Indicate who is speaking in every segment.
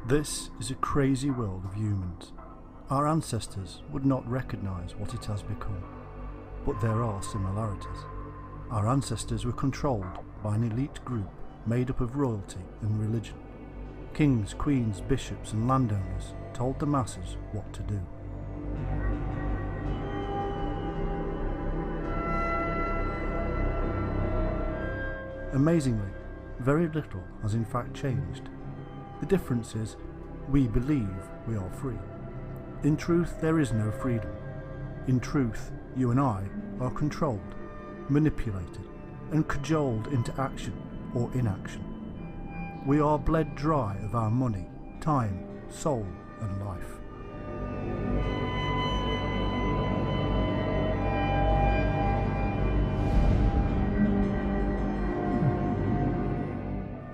Speaker 1: This is a crazy world of humans. Our ancestors would not recognise what it has become, but there are similarities. Our ancestors were controlled by an elite group made up of royalty and religion. Kings, queens, bishops and landowners told the masses what to do. Amazingly, very little has in fact changed. The difference is, we believe we are free. In truth, there is no freedom. In truth, you and I are controlled, manipulated, and cajoled into action or inaction. We are bled dry of our money, time, soul, and life.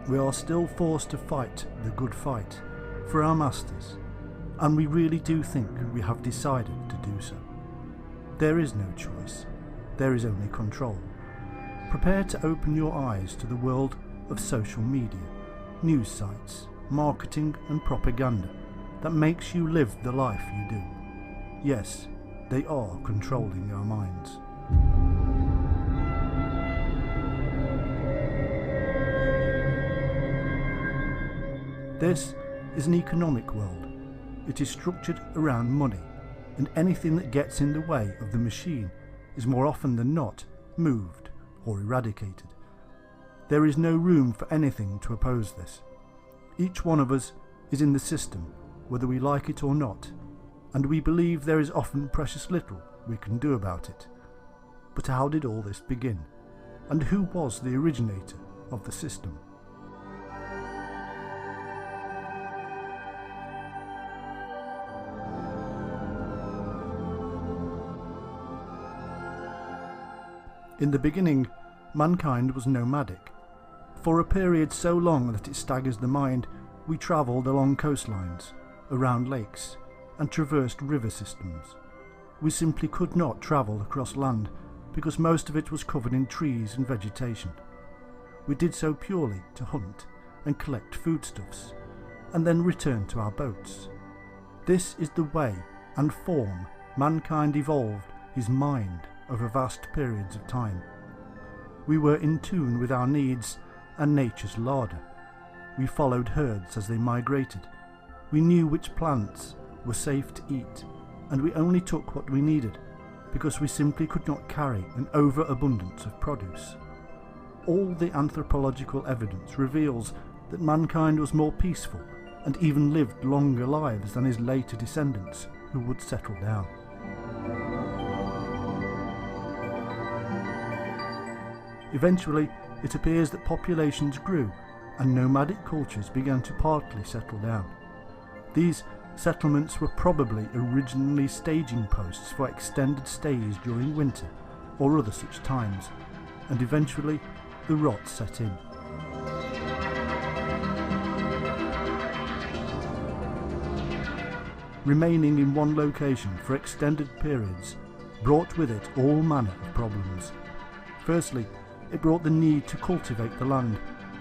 Speaker 1: We are still forced to fight the good fight for our masters, and we really do think we have decided to do so. There is no choice, there is only control. Prepare to open your eyes to the world of social media, news sites, marketing and propaganda that makes you live the life you do. Yes, they are controlling our minds. This is an economic world. It is structured around money, and anything that gets in the way of the machine is more often than not moved or eradicated. There is no room for anything to oppose this. Each one of us is in the system, whether we like it or not, and we believe there is often precious little we can do about it. But how did all this begin? And who was the originator of the system? In the beginning, mankind was nomadic. For a period so long that it staggers the mind, we travelled along coastlines, around lakes, and traversed river systems. We simply could not travel across land because most of it was covered in trees and vegetation. We did so purely to hunt and collect foodstuffs, and then return to our boats. This is the way and form mankind evolved his mind over vast periods of time. We were in tune with our needs and nature's larder. We followed herds as they migrated. We knew which plants were safe to eat, and we only took what we needed because we simply could not carry an overabundance of produce. All the anthropological evidence reveals that mankind was more peaceful and even lived longer lives than his later descendants who would settle down. Eventually, it appears that populations grew and nomadic cultures began to partly settle down. These settlements were probably originally staging posts for extended stays during winter or other such times, and eventually the rot set in. Remaining in one location for extended periods brought with it all manner of problems. Firstly, it brought the need to cultivate the land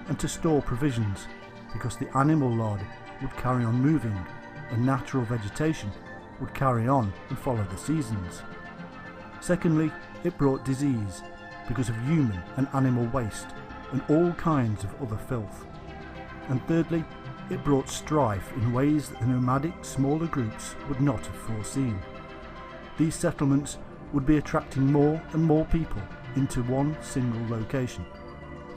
Speaker 1: and to store provisions, because the animal larder would carry on moving and natural vegetation would carry on and follow the seasons. Secondly, it brought disease because of human and animal waste and all kinds of other filth. And thirdly, it brought strife in ways that the nomadic smaller groups would not have foreseen. These settlements would be attracting more and more people into one single location,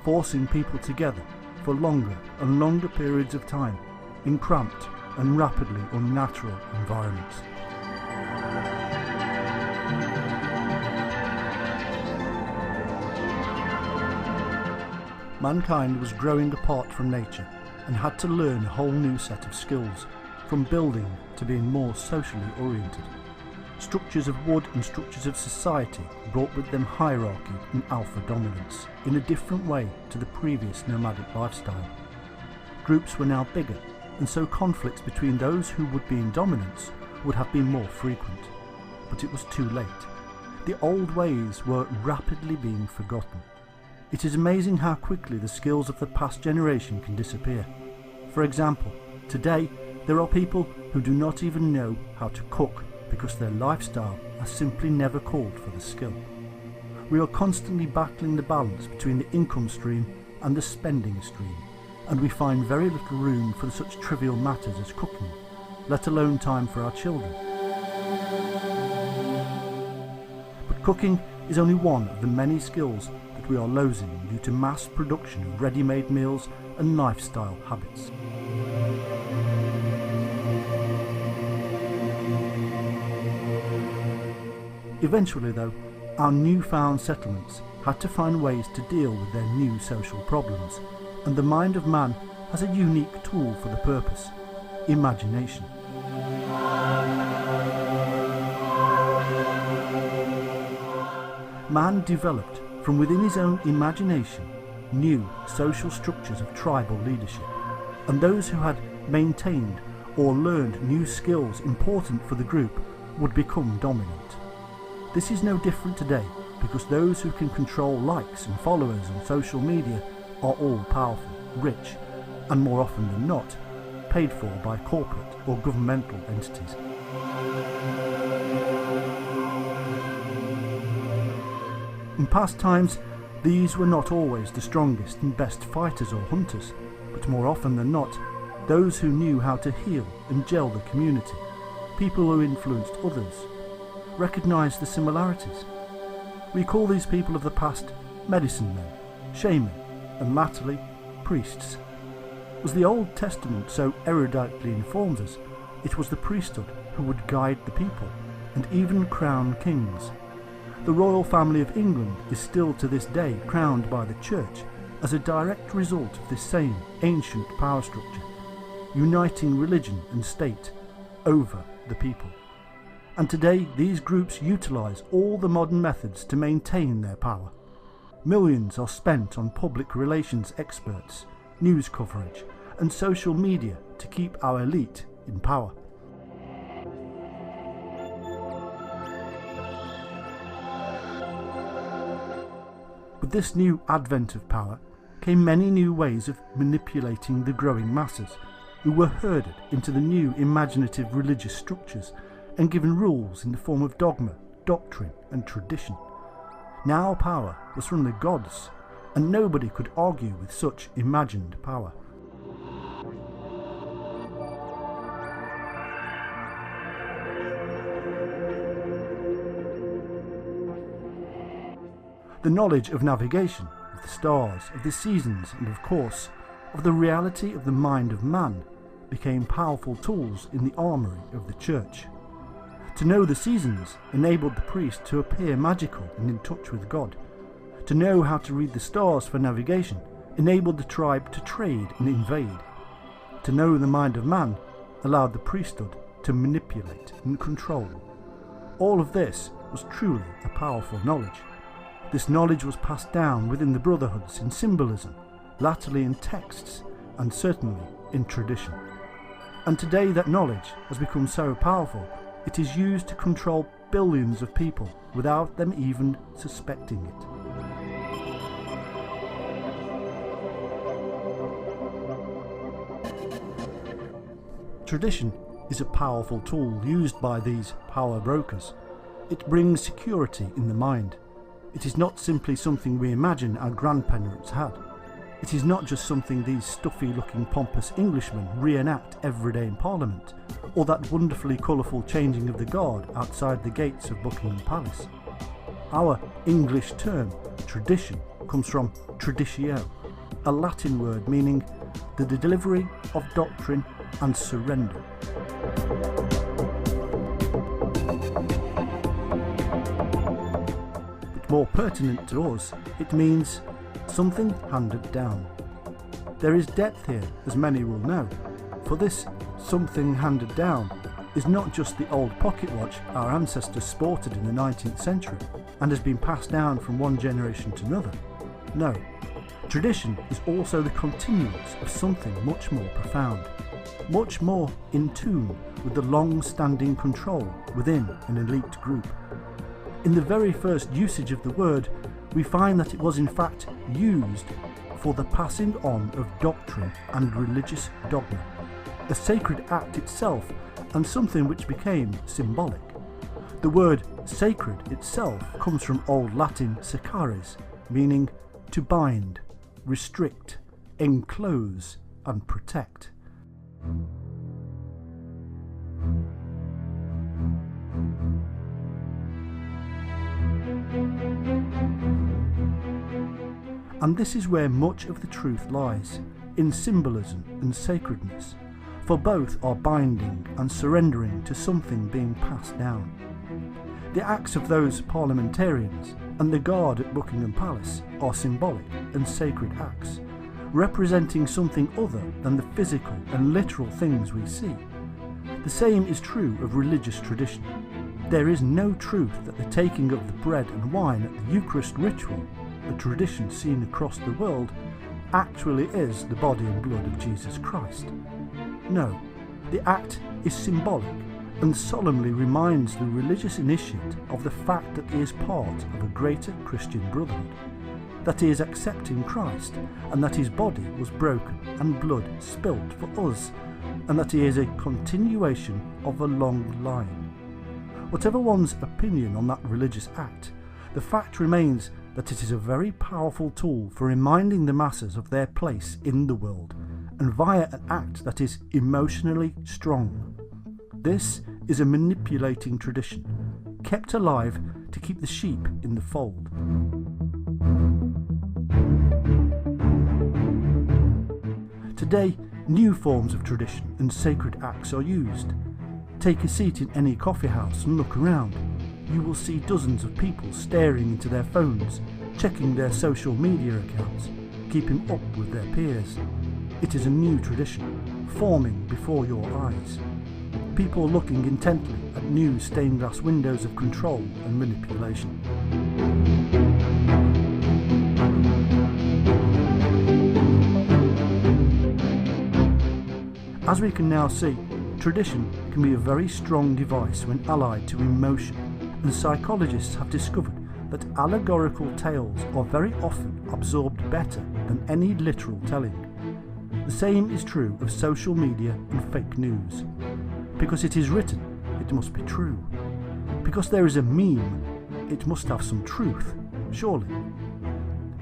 Speaker 1: forcing people together for longer and longer periods of time in cramped and rapidly unnatural environments. Mankind was growing apart from nature and had to learn a whole new set of skills, from building to being more socially oriented. Structures of wood and structures of society brought with them hierarchy and alpha dominance in a different way to the previous nomadic lifestyle. Groups were now bigger, and so conflicts between those who would be in dominance would have been more frequent. But it was too late. The old ways were rapidly being forgotten. It is amazing how quickly the skills of the past generation can disappear. For example, today There are people who do not even know how to cook because their lifestyle has simply never called for the skill. We are constantly battling the balance between the income stream and the spending stream, and we find very little room for such trivial matters as cooking, let alone time for our children. But cooking is only one of the many skills that we are losing due to mass production of ready-made meals and lifestyle habits. Eventually though, our newfound settlements had to find ways to deal with their new social problems, and the mind of man has a unique tool for the purpose: imagination. Man developed from within his own imagination new social structures of tribal leadership, and those who had maintained or learned new skills important for the group would become dominant. This is no different today, because those who can control likes and followers on social media are all powerful, rich, and more often than not, paid for by corporate or governmental entities. In past times, these were not always the strongest and best fighters or hunters, but more often than not, those who knew how to heal and gel the community, people who influenced others, recognised the similarities. We call these people of the past medicine men, shaman, and latterly priests. As the Old Testament so eruditely informs us, it was the priesthood who would guide the people and even crown kings. The royal family of England is still to this day crowned by the Church as a direct result of this same ancient power structure, uniting religion and state over the people. And today these groups utilise all the modern methods to maintain their power. Millions are spent on public relations experts, news coverage, and social media to keep our elite in power. With this new advent of power came many new ways of manipulating the growing masses, who were herded into the new imaginative religious structures and given rules in the form of dogma, doctrine, and tradition. Now power was from the gods, and nobody could argue with such imagined power. The knowledge of navigation, of the stars, of the seasons, and of course, of the reality of the mind of man became powerful tools in the armoury of the church. To know the seasons enabled the priest to appear magical and in touch with God. To know how to read the stars for navigation enabled the tribe to trade and invade. To know the mind of man allowed the priesthood to manipulate and control. All of this was truly a powerful knowledge. This knowledge was passed down within the brotherhoods in symbolism, latterly in texts, and certainly in tradition. And today that knowledge has become so powerful, it is used to control billions of people without them even suspecting it. Tradition is a powerful tool used by these power brokers. It brings security in the mind. It is not simply something we imagine our grandparents had. It is not just something these stuffy-looking pompous Englishmen reenact every day in Parliament, or that wonderfully colourful changing of the guard outside the gates of Buckingham Palace. Our English term, tradition, comes from traditio, a Latin word meaning the delivery of doctrine and surrender. But more pertinent to us, it means something handed down. There is depth here, as many will know, for this something handed down is not just the old pocket watch our ancestors sported in the 19th century and has been passed down from one generation to another. No, tradition is also the continuance of something much more profound, much more in tune with the long-standing control within an elite group. In the very first usage of the word, we find that it was in fact used for the passing on of doctrine and religious dogma. a sacred act itself, and something which became symbolic. The word sacred itself comes from Old Latin sacares, meaning to bind, restrict, enclose, and protect. And this is where much of the truth lies, in symbolism and sacredness, for both are binding and surrendering to something being passed down. The acts of those parliamentarians and the guard at Buckingham Palace are symbolic and sacred acts, representing something other than the physical and literal things we see. The same is true of religious tradition. There is no truth that the taking of the bread and wine at the Eucharist ritual, a tradition seen across the world, actually is the body and blood of Jesus Christ. No, the act is symbolic and solemnly reminds the religious initiate of the fact that he is part of a greater Christian brotherhood, that he is accepting Christ, and that his body was broken and blood spilt for us, and that he is a continuation of a long line. Whatever one's opinion on that religious act, the fact remains that it is a very powerful tool for reminding the masses of their place in the world, and via an act that is emotionally strong. This is a manipulating tradition, kept alive to keep the sheep in the fold. Today, new forms of tradition and sacred acts are used. Take a seat in any coffee house and look around. You will see dozens of people staring into their phones, checking their social media accounts, keeping up with their peers. It is a new tradition, forming before your eyes. People looking intently at new stained glass windows of control and manipulation. As we can now see, tradition can be a very strong device when allied to emotion, and psychologists have discovered that allegorical tales are very often absorbed better than any literal telling. The same is true of social media and fake news. Because it is written, it must be true. Because there is a meme, it must have some truth, surely.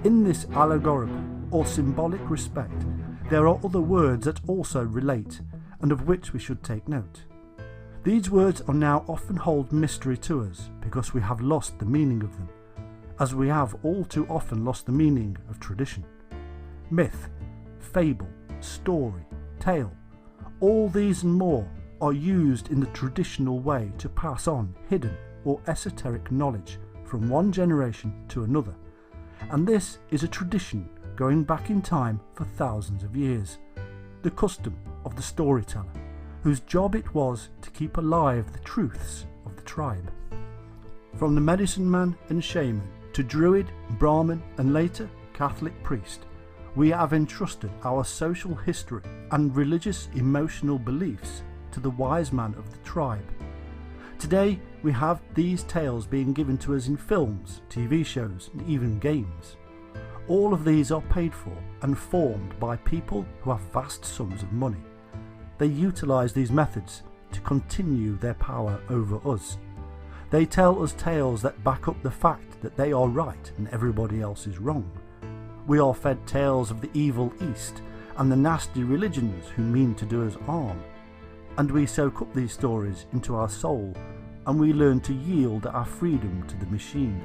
Speaker 1: In this allegorical or symbolic respect, there are other words that also relate, and of which we should take note. These words are now often hold mystery to us because we have lost the meaning of them, as we have all too often lost the meaning of tradition. Myth, fable, story, tale, all these and more are used in the traditional way to pass on hidden or esoteric knowledge from one generation to another, and this is a tradition going back in time for thousands of years, the custom of the storyteller, whose job it was to keep alive the truths of the tribe. From the medicine man and shaman to druid, Brahmin and later Catholic priest, we have entrusted our social history and religious emotional beliefs to the wise man of the tribe. Today we have these tales being given to us in films, TV shows and even games. All of these are paid for and formed by people who have vast sums of money. They utilise these methods to continue their power over us. They tell us tales that back up the fact that they are right and everybody else is wrong. We are fed tales of the evil East and the nasty religions who mean to do us harm. And we soak up these stories into our soul, and we learn to yield our freedom to the machine.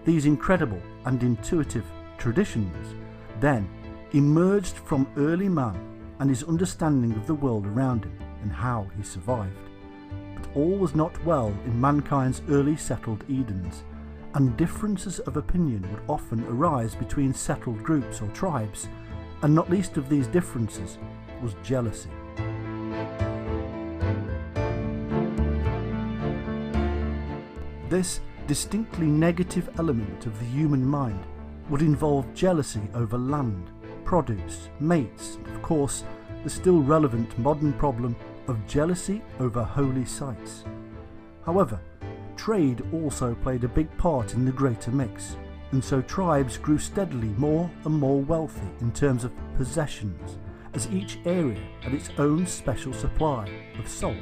Speaker 1: These incredible and intuitive traditions then emerged from early man and his understanding of the world around him and how he survived. But all was not well in mankind's early settled Edens, and differences of opinion would often arise between settled groups or tribes, and not least of these differences was jealousy. This distinctly negative element of the human mind would involve jealousy over land, produce, mates, and of course the still relevant modern problem of jealousy over holy sites. However, trade also played a big part in the greater mix, and so tribes grew steadily more and more wealthy in terms of possessions, as each area had its own special supply of salt,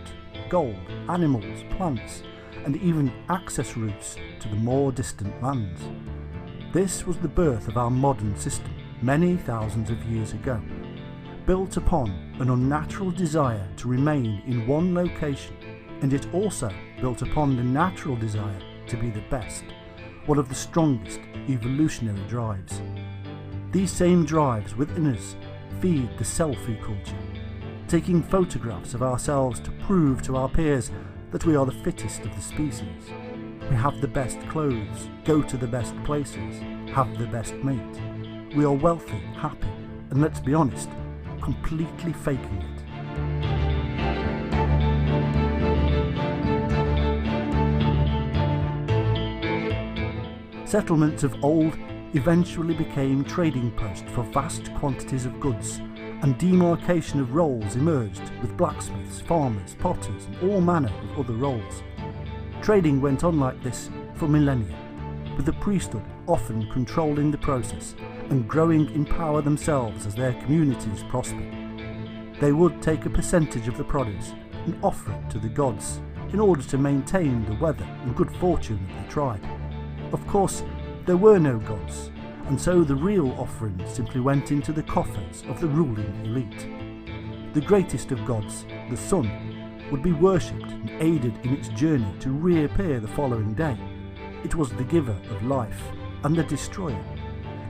Speaker 1: gold, animals, plants, and even access routes to the more distant lands. This was the birth of our modern system many thousands of years ago, built upon an unnatural desire to remain in one location, and it also built upon the natural desire to be the best, one of the strongest evolutionary drives. These same drives within us feed the selfie culture, taking photographs of ourselves to prove to our peers that we are the fittest of the species. We have the best clothes, go to the best places, have the best mate. We are wealthy, happy, and let's be honest, completely faking it. Settlements of old eventually became trading posts for vast quantities of goods, and demarcation of roles emerged with blacksmiths, farmers, potters, and all manner of other roles. Trading went on like this for millennia, with the priesthood often controlling the process and growing in power themselves as their communities prospered. They would take a percentage of the produce and offer it to the gods in order to maintain the weather and good fortune of the tribe. Of course, there were no gods, and so the real offerings simply went into the coffers of the ruling elite. The greatest of gods, the sun, would be worshipped and aided in its journey to reappear the following day. It was the giver of life and the destroyer.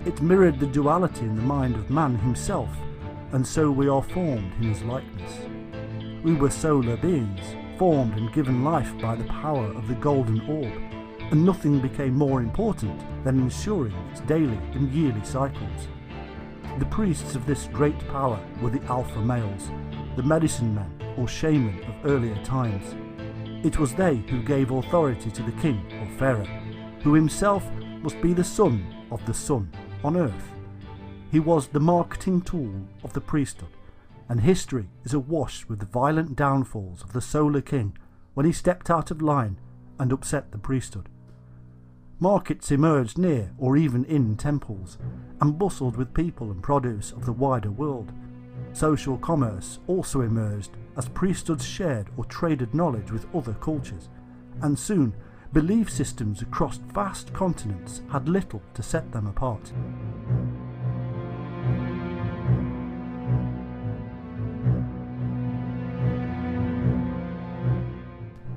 Speaker 1: It mirrored the duality in the mind of man himself, and so we are formed in his likeness. We were solar beings, formed and given life by the power of the golden orb, and nothing became more important than ensuring its daily and yearly cycles. The priests of this great power were the alpha males, the medicine men or shaman of earlier times. It was they who gave authority to the king or pharaoh, who himself must be the son of the sun on earth. He was the marketing tool of the priesthood, and history is awash with the violent downfalls of the solar king when he stepped out of line and upset the priesthood. Markets emerged near or even in temples, and bustled with people and produce of the wider world. Social commerce also emerged as priesthoods shared or traded knowledge with other cultures, and soon belief systems across vast continents had little to set them apart.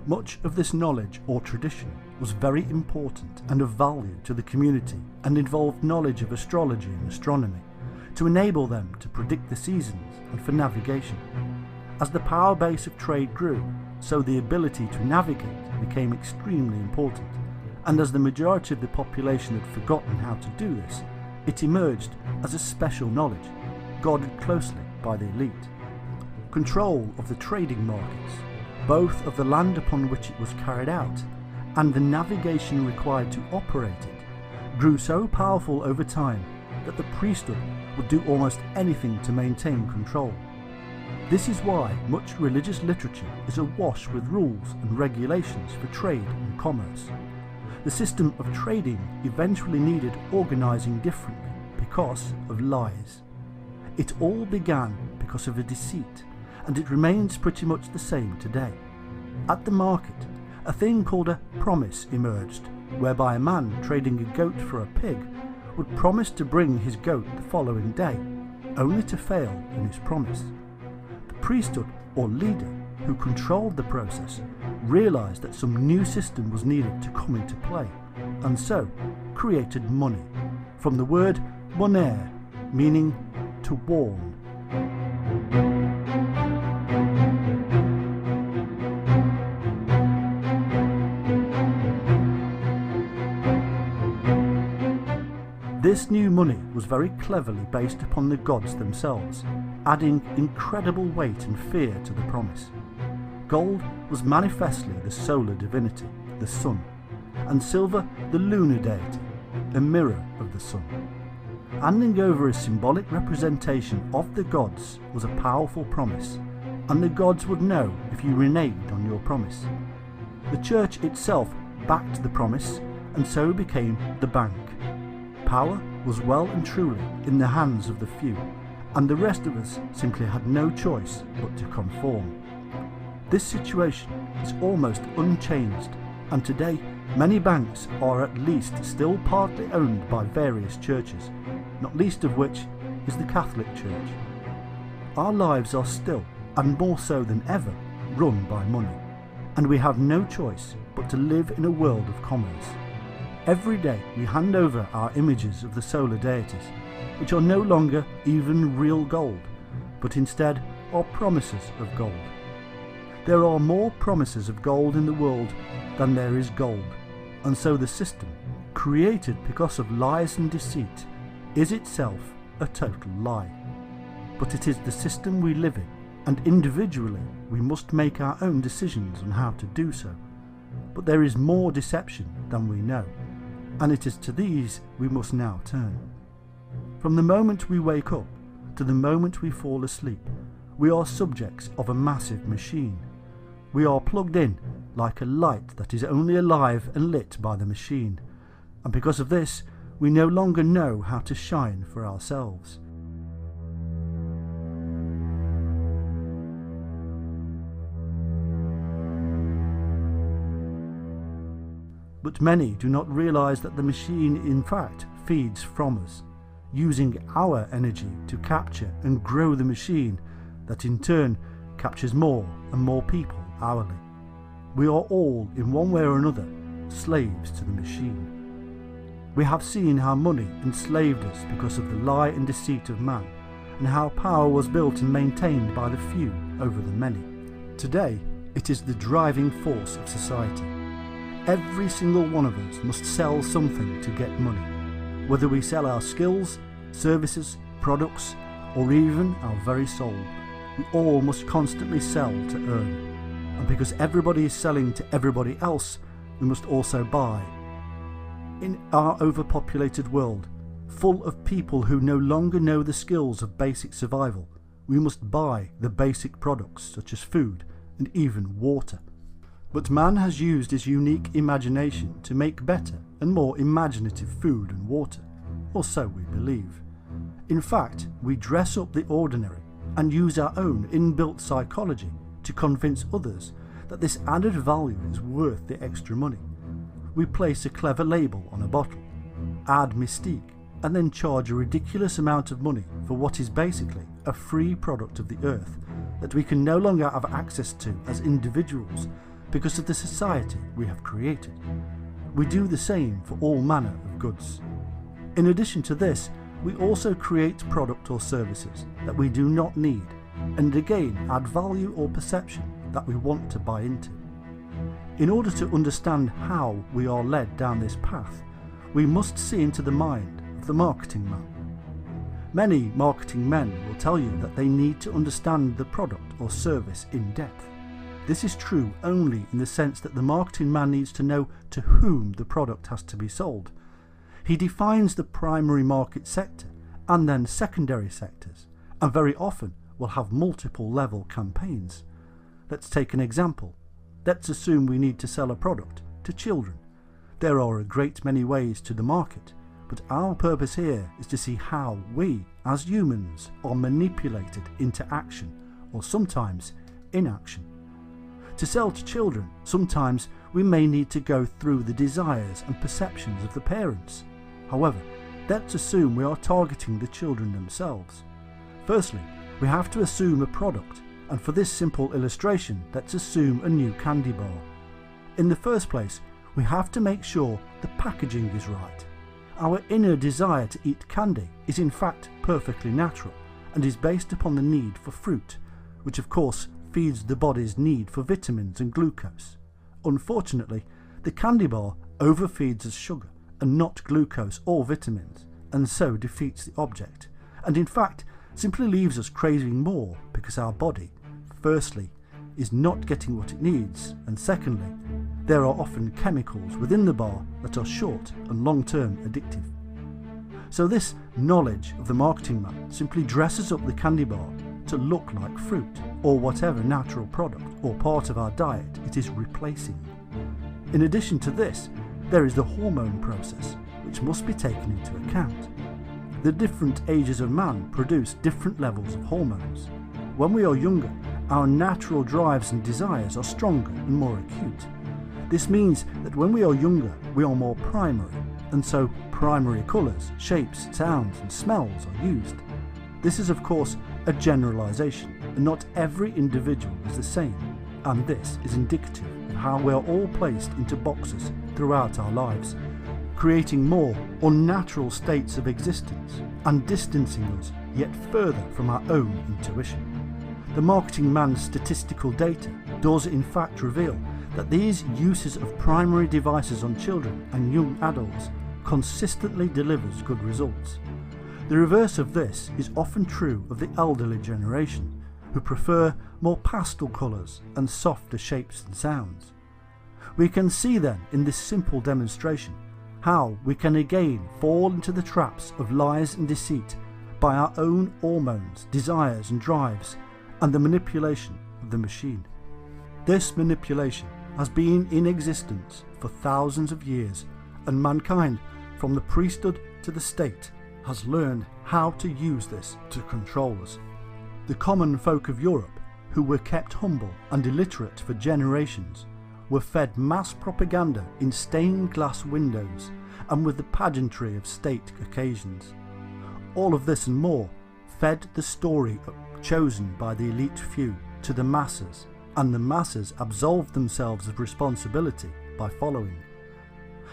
Speaker 1: Much of this knowledge or tradition was very important and of value to the community, and involved knowledge of astrology and astronomy to enable them to predict the seasons and for navigation. As the power base of trade grew, so the ability to navigate became extremely important, and as the majority of the population had forgotten how to do this, it emerged as a special knowledge, guarded closely by the elite. Control of the trading markets, both of the land upon which it was carried out and the navigation required to operate it, grew so powerful over time that the priesthood would do almost anything to maintain control. This is why much religious literature is awash with rules and regulations for trade and commerce. The system of trading eventually needed organising differently because of lies. It all began because of a deceit, and it remains pretty much the same today. At the market, a thing called a promise emerged, whereby a man trading a goat for a pig would promise to bring his goat the following day, only to fail in his promise. The priesthood or leader who controlled the process realised that some new system was needed to come into play, and so created money, from the word moner, meaning to warn. This new money was very cleverly based upon the gods themselves, adding incredible weight and fear to the promise. Gold was manifestly the solar divinity, the sun, and silver the lunar deity, a mirror of the sun. Handing over a symbolic representation of the gods was a powerful promise, and the gods would know if you reneged on your promise. The church itself backed the promise, and so became the bank. Power was well and truly in the hands of the few, and the rest of us simply had no choice but to conform. This situation is almost unchanged, and today many banks are at least still partly owned by various churches, not least of which is the Catholic Church. Our lives are still, and more so than ever, run by money, and we have no choice but to live in a world of commerce. Every day we hand over our images of the solar deities, which are no longer even real gold, but instead are promises of gold. There are more promises of gold in the world than there is gold, and so the system, created because of lies and deceit, is itself a total lie. But it is the system we live in, and individually we must make our own decisions on how to do so. But there is more deception than we know, and it is to these we must now turn. From the moment we wake up to the moment we fall asleep, we are subjects of a massive machine. We are plugged in like a light that is only alive and lit by the machine, and because of this we no longer know how to shine for ourselves. But many do not realise that the machine in fact feeds from us, using our energy to capture and grow the machine that in turn captures more and more people hourly. We are all, in one way or another, slaves to the machine. We have seen how money enslaved us because of the lie and deceit of man, and how power was built and maintained by the few over the many. Today, it is the driving force of society. Every single one of us must sell something to get money, whether we sell our skills, services, products, or even our very soul. We all must constantly sell to earn. And because everybody is selling to everybody else, we must also buy. In our overpopulated world, full of people who no longer know the skills of basic survival, we must buy the basic products such as food and even water. But man has used his unique imagination to make better and more imaginative food and water, or so we believe. In fact, we dress up the ordinary and use our own inbuilt psychology to convince others that this added value is worth the extra money. We place a clever label on a bottle, add mystique, and then charge a ridiculous amount of money for what is basically a free product of the earth that we can no longer have access to as individuals because of the society we have created. We do the same for all manner of goods. In addition to this, we also create product or services that we do not need, and again add value or perception that we want to buy into. In order to understand how we are led down this path, we must see into the mind of the marketing man. Many marketing men will tell you that they need to understand the product or service in depth. This is true only in the sense that the marketing man needs to know to whom the product has to be sold. He defines the primary market sector and then secondary sectors, and very often will have multiple level campaigns. Let's take an example. Let's assume we need to sell a product to children. There are a great many ways to the market, but our purpose here is to see how we, as humans, are manipulated into action, or sometimes inaction. To sell to children, sometimes we may need to go through the desires and perceptions of the parents. However, let's assume we are targeting the children themselves. Firstly, we have to assume a product, and for this simple illustration, let's assume a new candy bar. In the first place, we have to make sure the packaging is right. Our inner desire to eat candy is in fact perfectly natural and is based upon the need for fruit, which of course feeds the body's need for vitamins and glucose. Unfortunately, the candy bar overfeeds us sugar and not glucose or vitamins, and so defeats the object, and in fact simply leaves us craving more because our body, firstly, is not getting what it needs, and secondly, there are often chemicals within the bar that are short and long-term addictive. So this knowledge of the marketing man simply dresses up the candy bar to look like fruit or whatever natural product or part of our diet it is replacing. In addition to this, there is the hormone process, which must be taken into account. The different ages of man produce different levels of hormones. When we are younger, our natural drives and desires are stronger and more acute. This means that when we are younger, we are more primary, and so primary colours, shapes, sounds and smells are used. This is of course a generalisation, and not every individual is the same, and this is indicative of how we are all placed into boxes throughout our lives, creating more unnatural states of existence and distancing us yet further from our own intuition. The marketing man's statistical data does in fact reveal that these uses of primary devices on children and young adults consistently delivers good results. The reverse of this is often true of the elderly generation, who prefer more pastel colours and softer shapes and sounds. We can see then in this simple demonstration how we can again fall into the traps of lies and deceit by our own hormones, desires and drives, and the manipulation of the machine. This manipulation has been in existence for thousands of years, and mankind, from the priesthood to the state, has learned how to use this to control us. The common folk of Europe, who were kept humble and illiterate for generations, were fed mass propaganda in stained glass windows and with the pageantry of state occasions. All of this and more fed the story chosen by the elite few to the masses, and the masses absolved themselves of responsibility by following.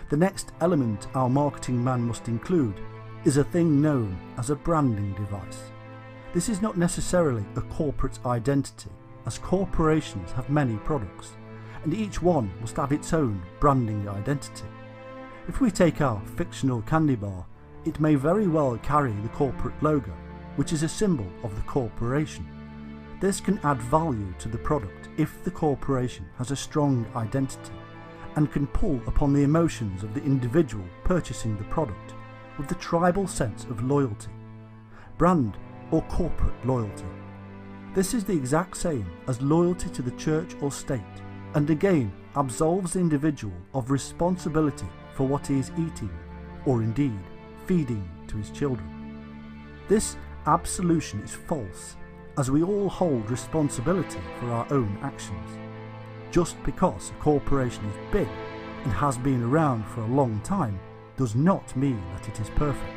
Speaker 1: The next element our marketing man must include is a thing known as a branding device. This is not necessarily a corporate identity, as corporations have many products, and each one must have its own branding identity. If we take our fictional candy bar, it may very well carry the corporate logo, which is a symbol of the corporation. This can add value to the product if the corporation has a strong identity and can pull upon the emotions of the individual purchasing the product with the tribal sense of loyalty, brand or corporate loyalty. This is the exact same as loyalty to the church or state, and again absolves the individual of responsibility for what he is eating, or indeed feeding to his children. This absolution is false, as we all hold responsibility for our own actions. Just because a corporation is big and has been around for a long time does not mean that it is perfect.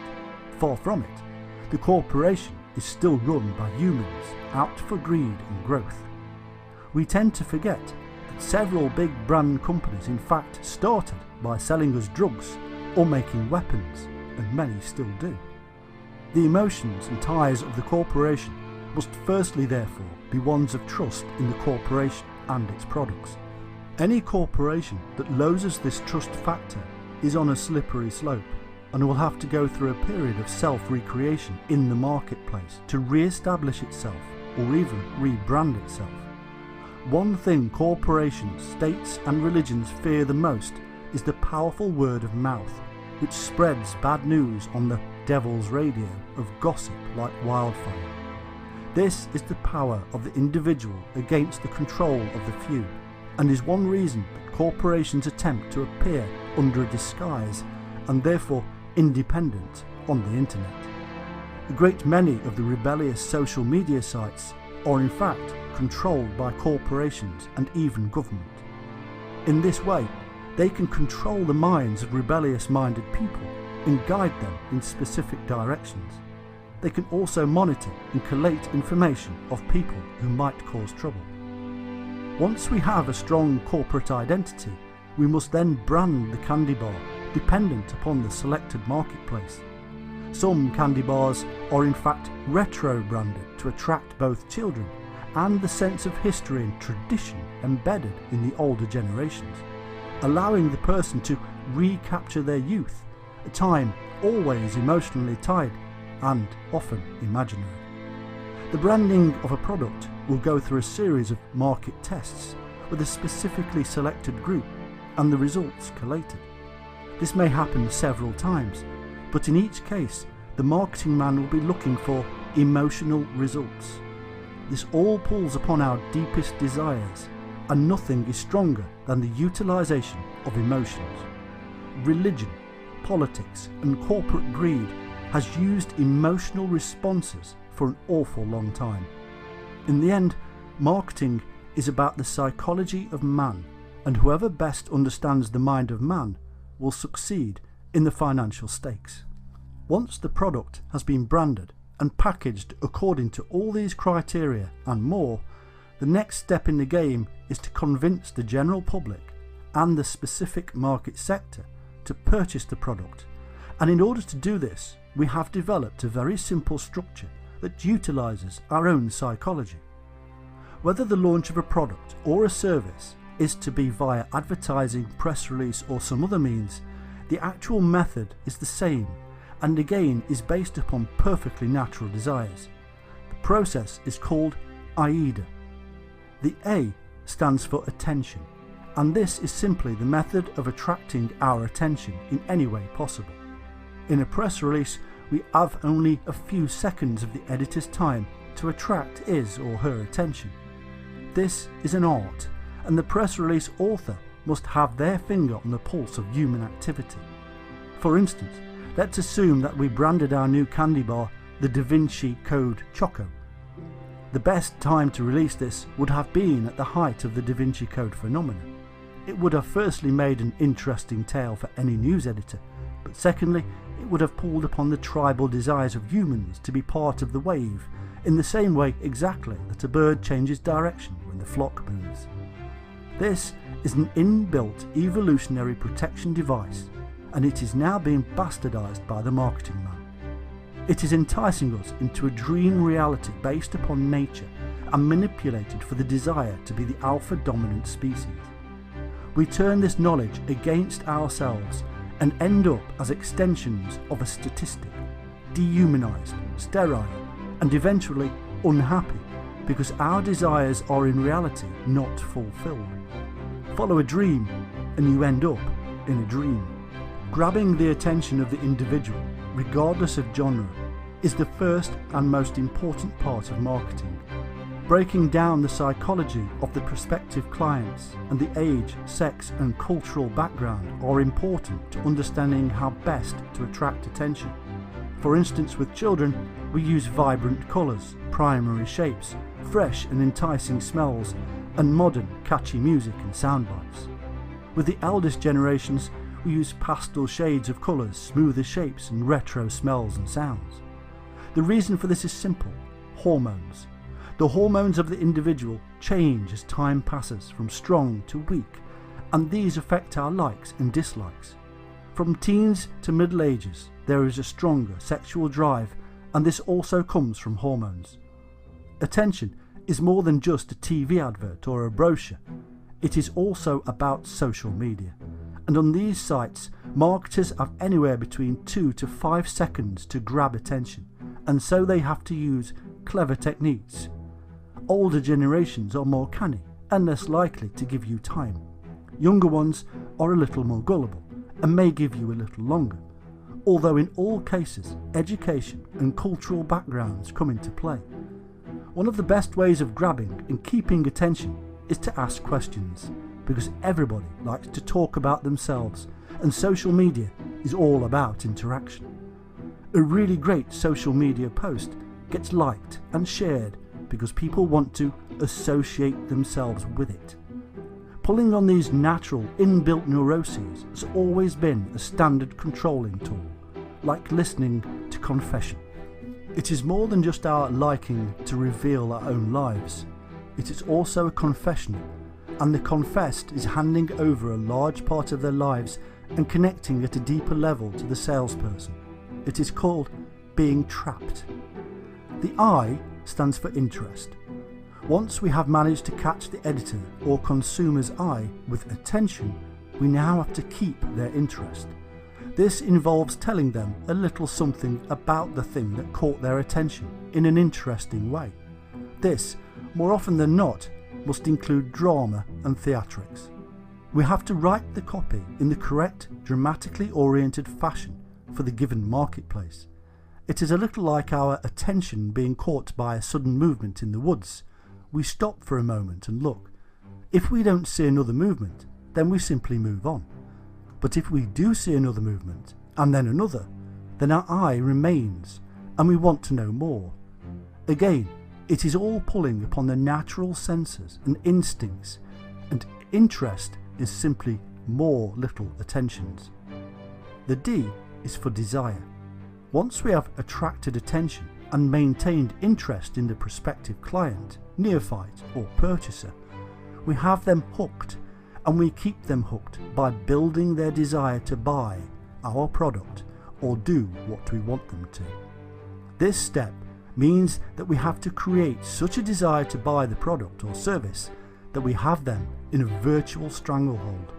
Speaker 1: Far from it. The corporation is still run by humans out for greed and growth. We tend to forget that several big brand companies in fact started by selling us drugs or making weapons, and many still do. The emotions and ties of the corporation must firstly therefore be ones of trust in the corporation and its products. Any corporation that loses this trust factor is on a slippery slope and will have to go through a period of self-recreation in the marketplace to re-establish itself or even rebrand itself. One thing corporations, states and religions fear the most is the powerful word of mouth, which spreads bad news on the devil's radio of gossip like wildfire. This is the power of the individual against the control of the few, and is one reason that corporations attempt to appear under a disguise and therefore independent on the internet. A great many of the rebellious social media sites are in fact controlled by corporations and even government. In this way, they can control the minds of rebellious-minded people and guide them in specific directions. They can also monitor and collate information of people who might cause trouble. Once we have a strong corporate identity, we must then brand the candy bar dependent upon the selected marketplace. Some candy bars are in fact retro-branded to attract both children and the sense of history and tradition embedded in the older generations, allowing the person to recapture their youth, a time always emotionally tied and often imaginary. The branding of a product will go through a series of market tests with a specifically selected group and the results collated. This may happen several times, but in each case the marketing man will be looking for emotional results. This all pulls upon our deepest desires, and nothing is stronger than the utilisation of emotions. Religion, politics, and corporate greed has used emotional responses for an awful long time. In the end, marketing is about the psychology of man, and whoever best understands the mind of man will succeed in the financial stakes. Once the product has been branded and packaged according to all these criteria and more, the next step in the game is to convince the general public and the specific market sector to purchase the product. And in order to do this, we have developed a very simple structure that utilizes our own psychology. Whether the launch of a product or a service is to be via advertising, press release or some other means, the actual method is the same and again is based upon perfectly natural desires. The process is called AIDA. The A stands for attention, and this is simply the method of attracting our attention in any way possible. In a press release, we have only a few seconds of the editor's time to attract his or her attention. This is an art, and the press release author must have their finger on the pulse of human activity. For instance, let's assume that we branded our new candy bar the Da Vinci Code Choco. The best time to release this would have been at the height of the Da Vinci Code phenomenon. It would have firstly made an interesting tale for any news editor, but secondly, it would have pulled upon the tribal desires of humans to be part of the wave, in the same way exactly that a bird changes direction when the flock moves. This is an inbuilt evolutionary protection device, and it is now being bastardized by the marketing man. It is enticing us into a dream reality based upon nature and manipulated for the desire to be the alpha dominant species. We turn this knowledge against ourselves and end up as extensions of a statistic, dehumanized, sterile, and eventually unhappy because our desires are in reality not fulfilled. Follow a dream and you end up in a dream. Grabbing the attention of the individual, regardless of genre, is the first and most important part of marketing. Breaking down the psychology of the prospective clients and the age, sex and cultural background are important to understanding how best to attract attention. For instance, with children, we use vibrant colours, primary shapes, fresh and enticing smells, and modern, catchy music and sound bites. With the eldest generations, we use pastel shades of colours, smoother shapes and retro smells and sounds. The reason for this is simple: hormones. The hormones of the individual change as time passes from strong to weak, and these affect our likes and dislikes. From teens to middle ages, there is a stronger sexual drive, and this also comes from hormones. Attention is more than just a TV advert or a brochure. It is also about social media. And on these sites, marketers have anywhere between 2 to 5 seconds to grab attention, and so they have to use clever techniques. Older generations are more canny and less likely to give you time. Younger ones are a little more gullible and may give you a little longer, although in all cases education and cultural backgrounds come into play. One of the best ways of grabbing and keeping attention is to ask questions, because everybody likes to talk about themselves, and social media is all about interaction. A really great social media post gets liked and shared because people want to associate themselves with it. Pulling on these natural inbuilt neuroses has always been a standard controlling tool, like listening to confession. It is more than just our liking to reveal our own lives. It is also a confessional, and the confessed is handing over a large part of their lives and connecting at a deeper level to the salesperson. It is called being trapped. The I stands for interest. Once we have managed to catch the editor or consumer's eye with attention, we now have to keep their interest. This involves telling them a little something about the thing that caught their attention in an interesting way. This, more often than not, must include drama and theatrics. We have to write the copy in the correct, dramatically oriented fashion for the given marketplace. It is a little like our attention being caught by a sudden movement in the woods. We stop for a moment and look. If we don't see another movement, then we simply move on. But if we do see another movement and then another, then our eye remains and we want to know more. Again, it is all pulling upon the natural senses and instincts, and interest is simply more little attentions. The D is for desire. Once we have attracted attention and maintained interest in the prospective client, neophyte or purchaser, we have them hooked, and we keep them hooked by building their desire to buy our product or do what we want them to. This step means that we have to create such a desire to buy the product or service that we have them in a virtual stranglehold.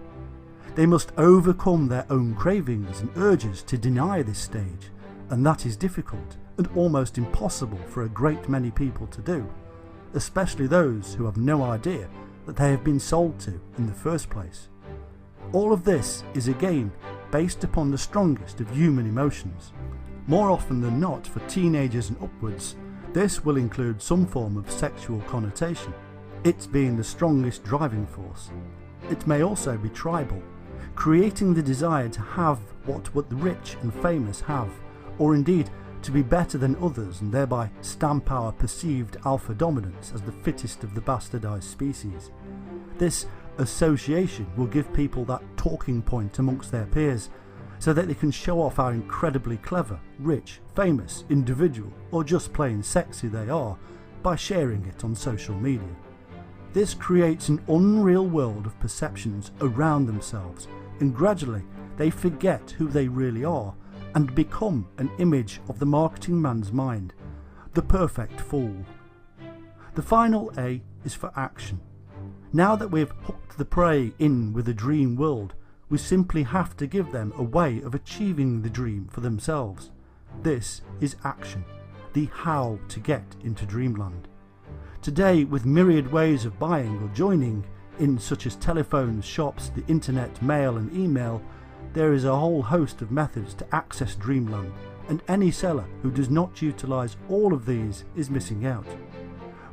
Speaker 1: They must overcome their own cravings and urges to deny this stage, and that is difficult and almost impossible for a great many people to do, especially those who have no idea that they have been sold to in the first place. All of this is again based upon the strongest of human emotions. More often than not, for teenagers and upwards, this will include some form of sexual connotation, it being the strongest driving force. It may also be tribal, creating the desire to have what the rich and famous have, or indeed to be better than others and thereby stamp our perceived alpha dominance as the fittest of the bastardized species. This association will give people that talking point amongst their peers, so that they can show off how incredibly clever, rich, famous, individual, or just plain sexy they are by sharing it on social media. This creates an unreal world of perceptions around themselves, and gradually they forget who they really are and become an image of the marketing man's mind, the perfect fool. The final A is for action. Now that we've hooked the prey in with a dream world, we simply have to give them a way of achieving the dream for themselves. This is action, the how to get into dreamland. Today, with myriad ways of buying or joining in, such as telephones, shops, the internet, mail and email, there is a whole host of methods to access dreamland, and any seller who does not utilise all of these is missing out.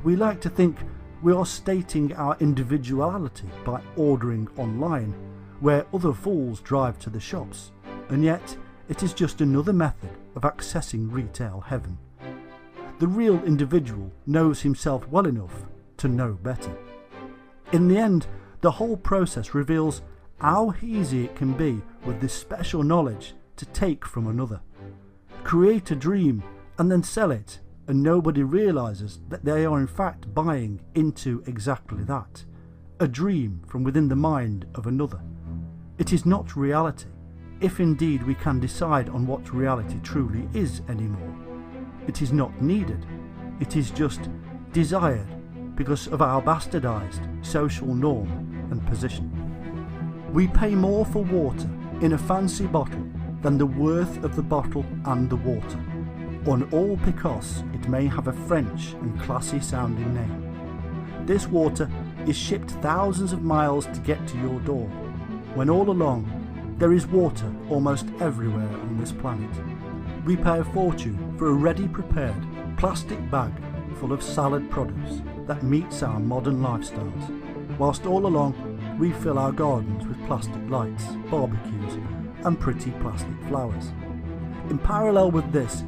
Speaker 1: We like to think we are stating our individuality by ordering online, where other fools drive to the shops, and yet it is just another method of accessing retail heaven. The real individual knows himself well enough to know better. In the end, the whole process reveals how easy it can be with this special knowledge to take from another. Create a dream and then sell it, and nobody realises that they are in fact buying into exactly that, a dream from within the mind of another. It is not reality, if indeed we can decide on what reality truly is anymore. It is not needed, it is just desired because of our bastardized social norm and position. We pay more for water in a fancy bottle than the worth of the bottle and the water, on all because it may have a French and classy sounding name. This water is shipped thousands of miles to get to your door, when all along there is water almost everywhere on this planet. We pay a fortune for a ready prepared plastic bag full of salad produce that meets our modern lifestyles, whilst all along we fill our gardens with plastic lights, barbecues and pretty plastic flowers. In parallel with this,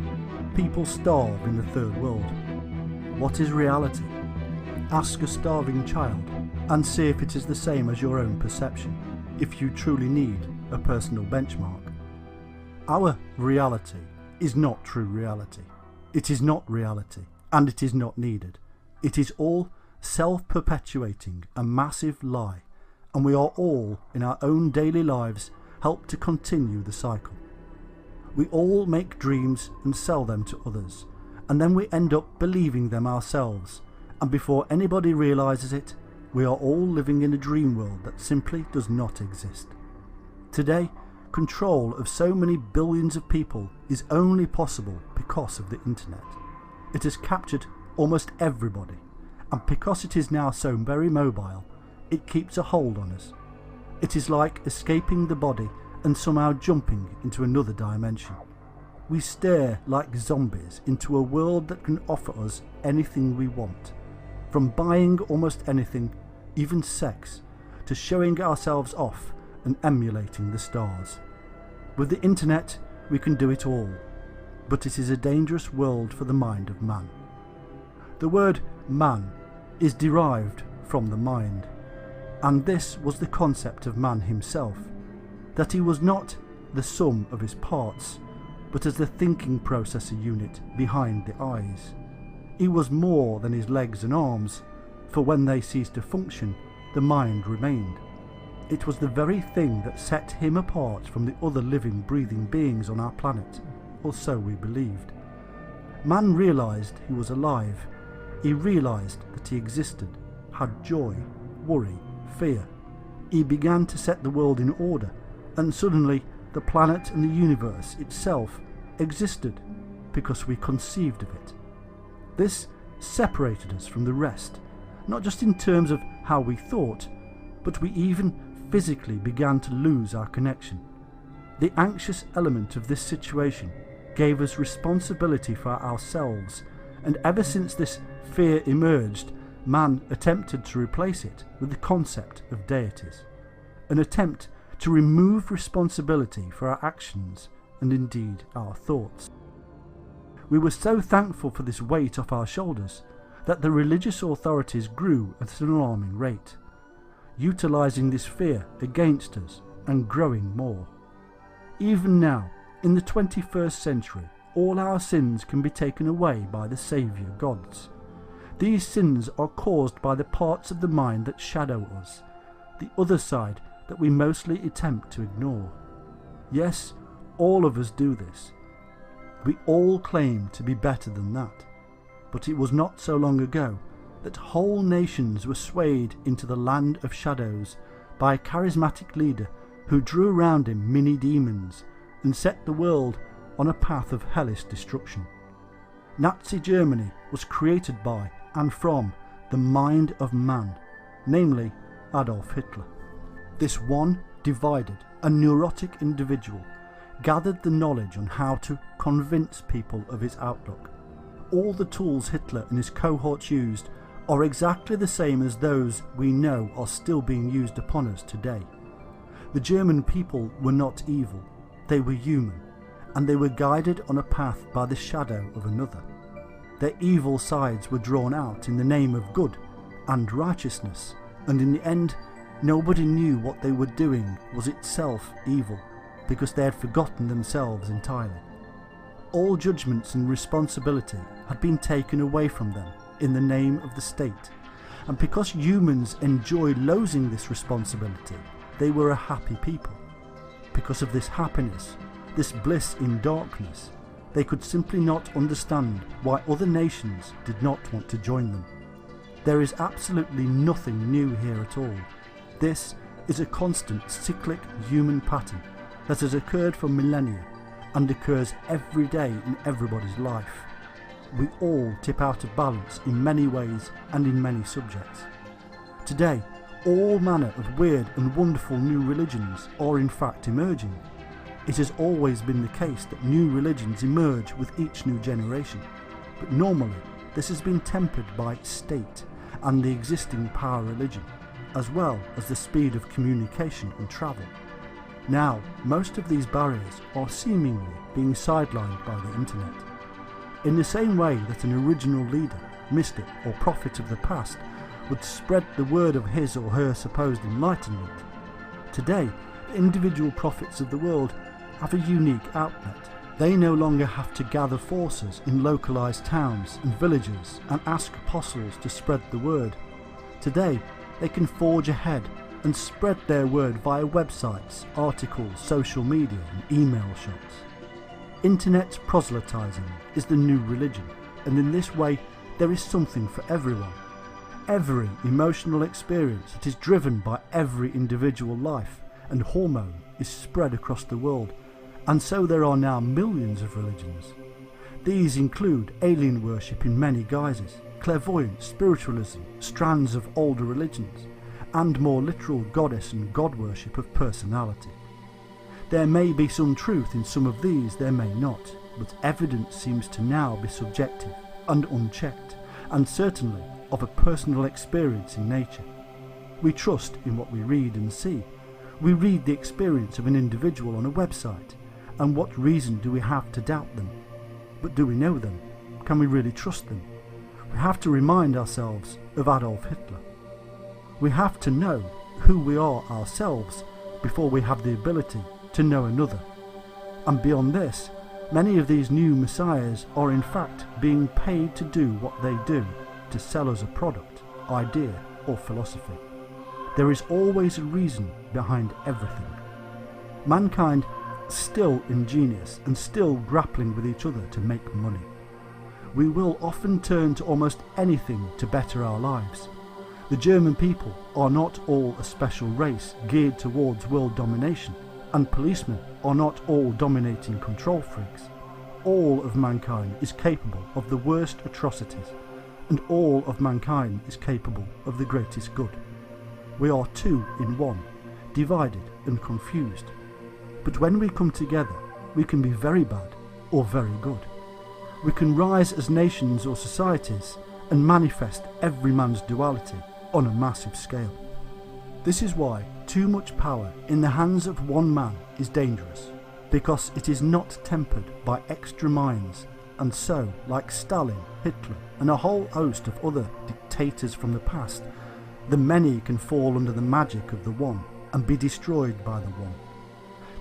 Speaker 1: people starve in the third world. What is reality? Ask a starving child and see if it is the same as your own perception, if you truly need a personal benchmark. Our reality is not true reality. It is not reality, and it is not needed. It is all self-perpetuating, a massive lie, and we are all, in our own daily lives, help to continue the cycle. We all make dreams and sell them to others, and then we end up believing them ourselves, and before anybody realises it, we are all living in a dream world that simply does not exist. Today, control of so many billions of people is only possible because of the internet. It has captured almost everybody, and because it is now so very mobile, it keeps a hold on us. It is like escaping the body and somehow jumping into another dimension. We stare like zombies into a world that can offer us anything we want, from buying almost anything, even sex, to showing ourselves off and emulating the stars. With the internet, we can do it all, but it is a dangerous world for the mind of man. The word man is derived from the mind, and this was the concept of man himself, that he was not the sum of his parts, but as the thinking processor unit behind the eyes. He was more than his legs and arms, for when they ceased to function, the mind remained. It was the very thing that set him apart from the other living, breathing beings on our planet, or so we believed. Man realised he was alive. He realised that he existed, had joy, worry, fear. He began to set the world in order, and suddenly the planet and the universe itself existed because we conceived of it. This separated us from the rest, not just in terms of how we thought, but we even physically began to lose our connection. The anxious element of this situation gave us responsibility for ourselves, and ever since this fear emerged, man attempted to replace it with the concept of deities, an attempt to remove responsibility for our actions and indeed our thoughts. We were so thankful for this weight off our shoulders that the religious authorities grew at an alarming rate, utilising this fear against us and growing more. Even now, in the 21st century, all our sins can be taken away by the Saviour gods. These sins are caused by the parts of the mind that shadow us, the other side that we mostly attempt to ignore. Yes, all of us do this. We all claim to be better than that, but it was not so long ago that whole nations were swayed into the land of shadows by a charismatic leader who drew around him mini-demons and set the world on a path of hellish destruction. Nazi Germany was created by and from the mind of man, namely Adolf Hitler. This one divided and neurotic individual gathered the knowledge on how to convince people of his outlook. All the tools Hitler and his cohorts used are exactly the same as those we know are still being used upon us today. The German people were not evil, they were human, and they were guided on a path by the shadow of another. Their evil sides were drawn out in the name of good and righteousness, and in the end, nobody knew what they were doing was itself evil, because they had forgotten themselves entirely. All judgments and responsibility had been taken away from them in the name of the state, and because humans enjoyed losing this responsibility, they were a happy people. Because of this happiness, this bliss in darkness, they could simply not understand why other nations did not want to join them. There is absolutely nothing new here at all. This is a constant cyclic human pattern that has occurred for millennia and occurs every day in everybody's life. We all tip out of balance in many ways and in many subjects. Today, all manner of weird and wonderful new religions are in fact emerging. It has always been the case that new religions emerge with each new generation, but normally this has been tempered by state and the existing power religion, as well as the speed of communication and travel. Now, most of these barriers are seemingly being sidelined by the internet. In the same way that an original leader, mystic or prophet of the past would spread the word of his or her supposed enlightenment, today the individual prophets of the world have a unique outlet. They no longer have to gather forces in localized towns and villages and ask apostles to spread the word. Today they can forge ahead and spread their word via websites, articles, social media and email shots. Internet proselytizing is the new religion, and in this way there is something for everyone. Every emotional experience that is driven by every individual life and hormone is spread across the world, and so there are now millions of religions. These include alien worship in many guises, clairvoyance, spiritualism, strands of older religions, and more literal goddess and god worship of personality. There may be some truth in some of these, there may not, but evidence seems to now be subjective and unchecked, and certainly of a personal experience in nature. We trust in what we read and see. We read the experience of an individual on a website, And what reason do we have to doubt them? But do we know them? Can we really trust them? We have to remind ourselves of Adolf Hitler. We have to know who we are ourselves before we have the ability to know another. And beyond this, many of these new messiahs are in fact being paid to do what they do, to sell us a product, idea or philosophy. There is always a reason behind everything. Mankind is still ingenious and still grappling with each other to make money. We will often turn to almost anything to better our lives. The German people are not all a special race geared towards world domination, and policemen are not all dominating control freaks. All of mankind is capable of the worst atrocities, and all of mankind is capable of the greatest good. We are two in one, divided and confused. But when we come together, we can be very bad or very good. We can rise as nations or societies and manifest every man's duality on a massive scale. This is why too much power in the hands of one man is dangerous, because it is not tempered by extra minds, and so, like Stalin, Hitler and a whole host of other dictators from the past, the many can fall under the magic of the one and be destroyed by the one.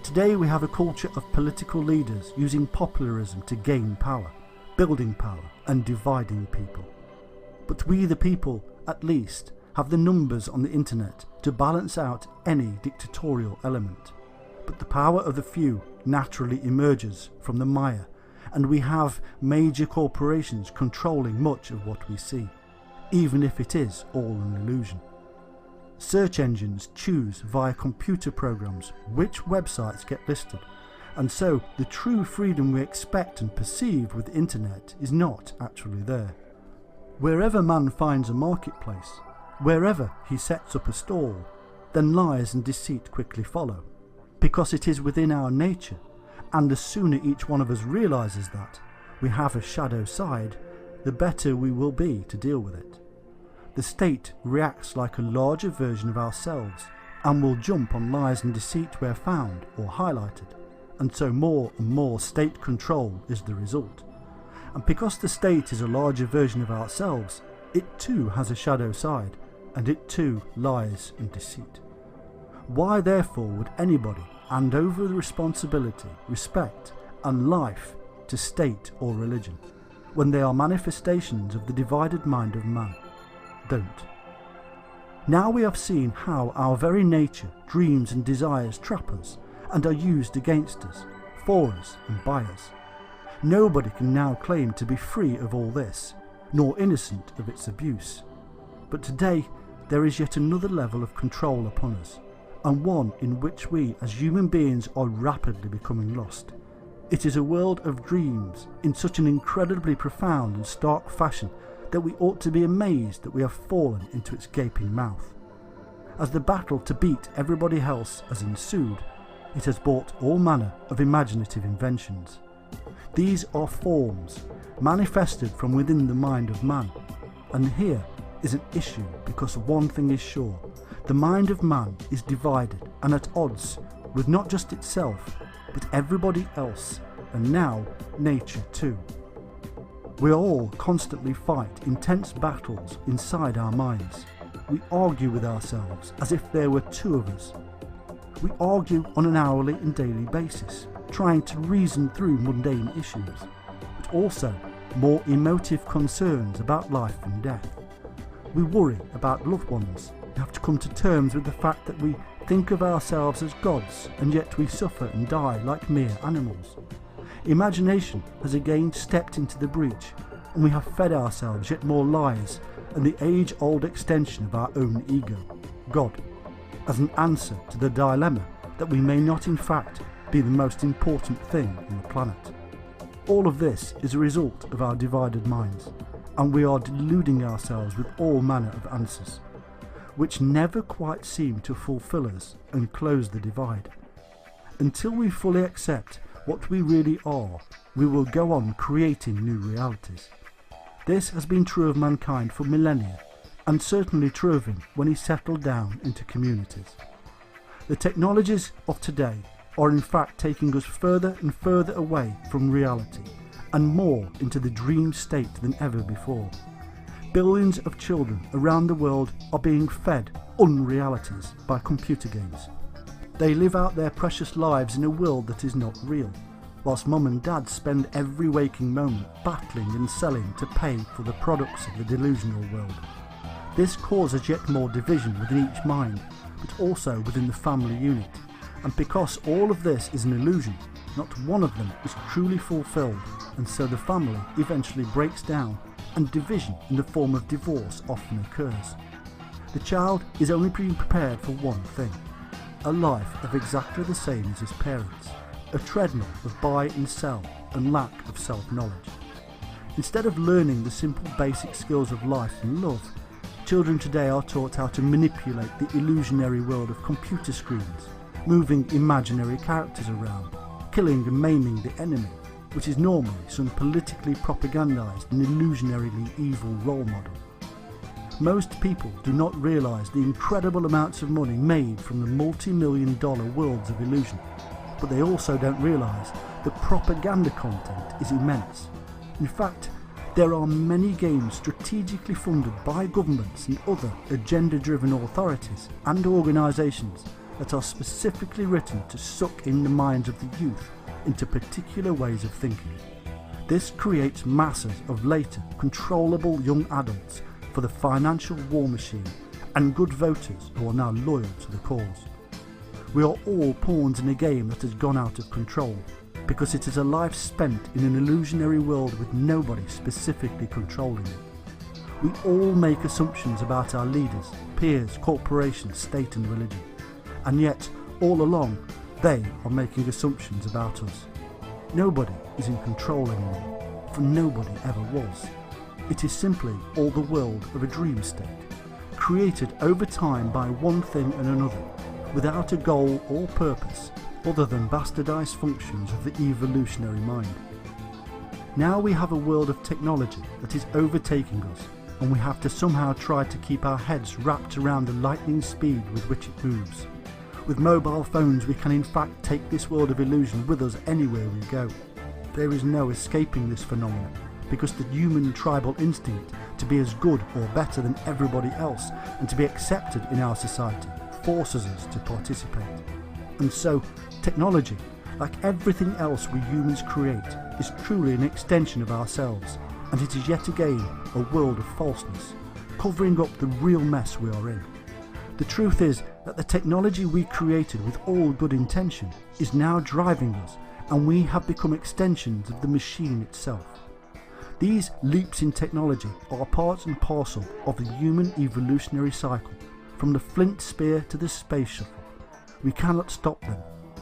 Speaker 1: Today we have a culture of political leaders using popularism to gain power, building power and dividing people. But we the people, at least, have the numbers on the internet to balance out any dictatorial element. But the power of the few naturally emerges from the mire, and we have major corporations controlling much of what we see, even if it is all an illusion. Search engines choose via computer programs which websites get listed, and so the true freedom we expect and perceive with the internet is not actually there. Wherever man finds a marketplace, wherever he sets up a stall, then lies and deceit quickly follow, because it is within our nature, and the sooner each one of us realises that we have a shadow side, the better we will be to deal with it. The state reacts like a larger version of ourselves and will jump on lies and deceit where found or highlighted, and so more and more state control is the result. And because the state is a larger version of ourselves, it too has a shadow side, and it too lies and deceit. Why therefore would anybody hand over the responsibility, respect and life to state or religion, when they are manifestations of the divided mind of man? Don't. Now we have seen how our very nature, dreams and desires trap us and are used against us, for us and by us. Nobody can now claim to be free of all this, nor innocent of its abuse. But today there is yet another level of control upon us, and one in which we as human beings are rapidly becoming lost. It is a world of dreams in such an incredibly profound and stark fashion that we ought to be amazed that we have fallen into its gaping mouth. As the battle to beat everybody else has ensued, it has brought all manner of imaginative inventions. These are forms manifested from within the mind of man, and here is an issue because one thing is sure: the mind of man is divided and at odds with not just itself, but everybody else, and now nature too. We all constantly fight intense battles inside our minds. We argue with ourselves as if there were two of us. We argue on an hourly and daily basis, trying to reason through mundane issues, but also more emotive concerns about life and death. We worry about loved ones. We have to come to terms with the fact that we think of ourselves as gods, and yet we suffer and die like mere animals. Imagination has again stepped into the breach, and we have fed ourselves yet more lies and the age-old extension of our own ego, God, as an answer to the dilemma that we may not in fact be the most important thing on the planet. All of this is a result of our divided minds, and we are deluding ourselves with all manner of answers, which never quite seem to fulfill us and close the divide. Until we fully accept what we really are, we will go on creating new realities. This has been true of mankind for millennia, and certainly true of him when he settled down into communities. The technologies of today are in fact taking us further and further away from reality and more into the dream state than ever before. Billions of children around the world are being fed unrealities by computer games. They live out their precious lives in a world that is not real, whilst mum and dad spend every waking moment battling and selling to pay for the products of the delusional world. This causes yet more division within each mind, but also within the family unit. And because all of this is an illusion, not one of them is truly fulfilled, and so the family eventually breaks down, and division in the form of divorce often occurs. The child is only being prepared for one thing: a life of exactly the same as his parents, a treadmill of buy and sell and lack of self-knowledge. Instead of learning the simple basic skills of life and love, children today are taught how to manipulate the illusionary world of computer screens, moving imaginary characters around, killing and maiming the enemy, which is normally some politically propagandized and illusionarily evil role model. Most people do not realise the incredible amounts of money made from the multi-million-dollar worlds of illusion, but they also don't realise the propaganda content is immense. In fact, there are many games strategically funded by governments and other agenda-driven authorities and organisations that are specifically written to suck in the minds of the youth into particular ways of thinking. This creates masses of later, controllable young adults for the financial war machine and good voters who are now loyal to the cause. We are all pawns in a game that has gone out of control, because it is a life spent in an illusionary world with nobody specifically controlling it. We all make assumptions about our leaders, peers, corporations, state and religion, and yet, all along, they are making assumptions about us. Nobody is in control anymore, for nobody ever was. It is simply all the world of a dream state, created over time by one thing and another, without a goal or purpose other than bastardized functions of the evolutionary mind. Now we have a world of technology that is overtaking us, and we have to somehow try to keep our heads wrapped around the lightning speed with which it moves. With mobile phones we can in fact take this world of illusion with us anywhere we go. There is no escaping this phenomenon, because the human tribal instinct to be as good or better than everybody else and to be accepted in our society forces us to participate. And so, technology, like everything else we humans create, is truly an extension of ourselves, and it is yet again a world of falseness, covering up the real mess we are in. The truth is that the technology we created with all good intention is now driving us, and we have become extensions of the machine itself. These leaps in technology are part and parcel of the human evolutionary cycle, from the flint spear to the space shuttle. We cannot stop them,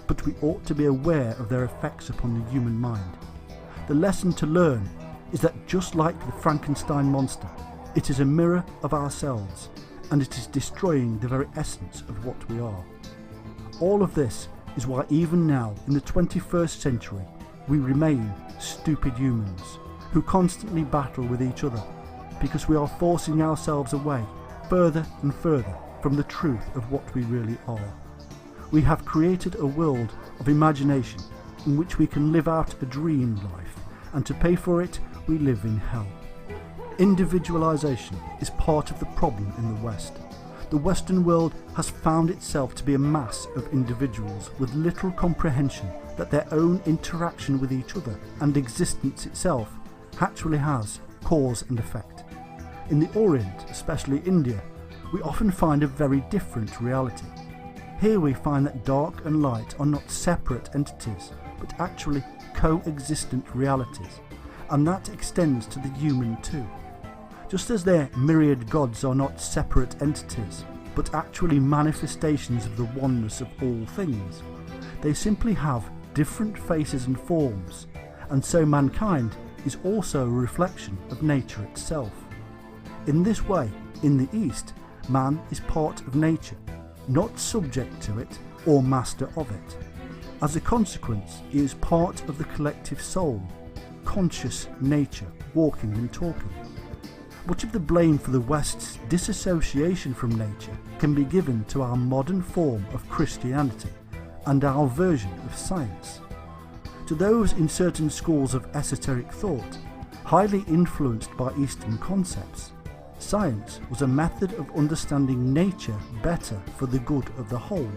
Speaker 1: but we ought to be aware of their effects upon the human mind. The lesson to learn is that just like the Frankenstein monster, it is a mirror of ourselves, and it is destroying the very essence of what we are. All of this is why even now, in the 21st century, we remain stupid humans who constantly battle with each other, because we are forcing ourselves away further and further from the truth of what we really are. We have created a world of imagination in which we can live out a dream life, and to pay for it, we live in hell. Individualization is part of the problem in the West. The Western world has found itself to be a mass of individuals with little comprehension that their own interaction with each other and existence itself actually has cause and effect. In the Orient, especially India, we often find a very different reality. Here we find that dark and light are not separate entities, but actually coexistent realities, and that extends to the human too. Just as their myriad gods are not separate entities, but actually manifestations of the oneness of all things, they simply have different faces and forms, and so mankind is also a reflection of nature itself. In this way, in the East, man is part of nature, not subject to it or master of it. As a consequence, he is part of the collective soul, conscious nature, walking and talking. Much of the blame for the West's disassociation from nature can be given to our modern form of Christianity, and our version of science. To those in certain schools of esoteric thought, highly influenced by Eastern concepts, science was a method of understanding nature better for the good of the whole.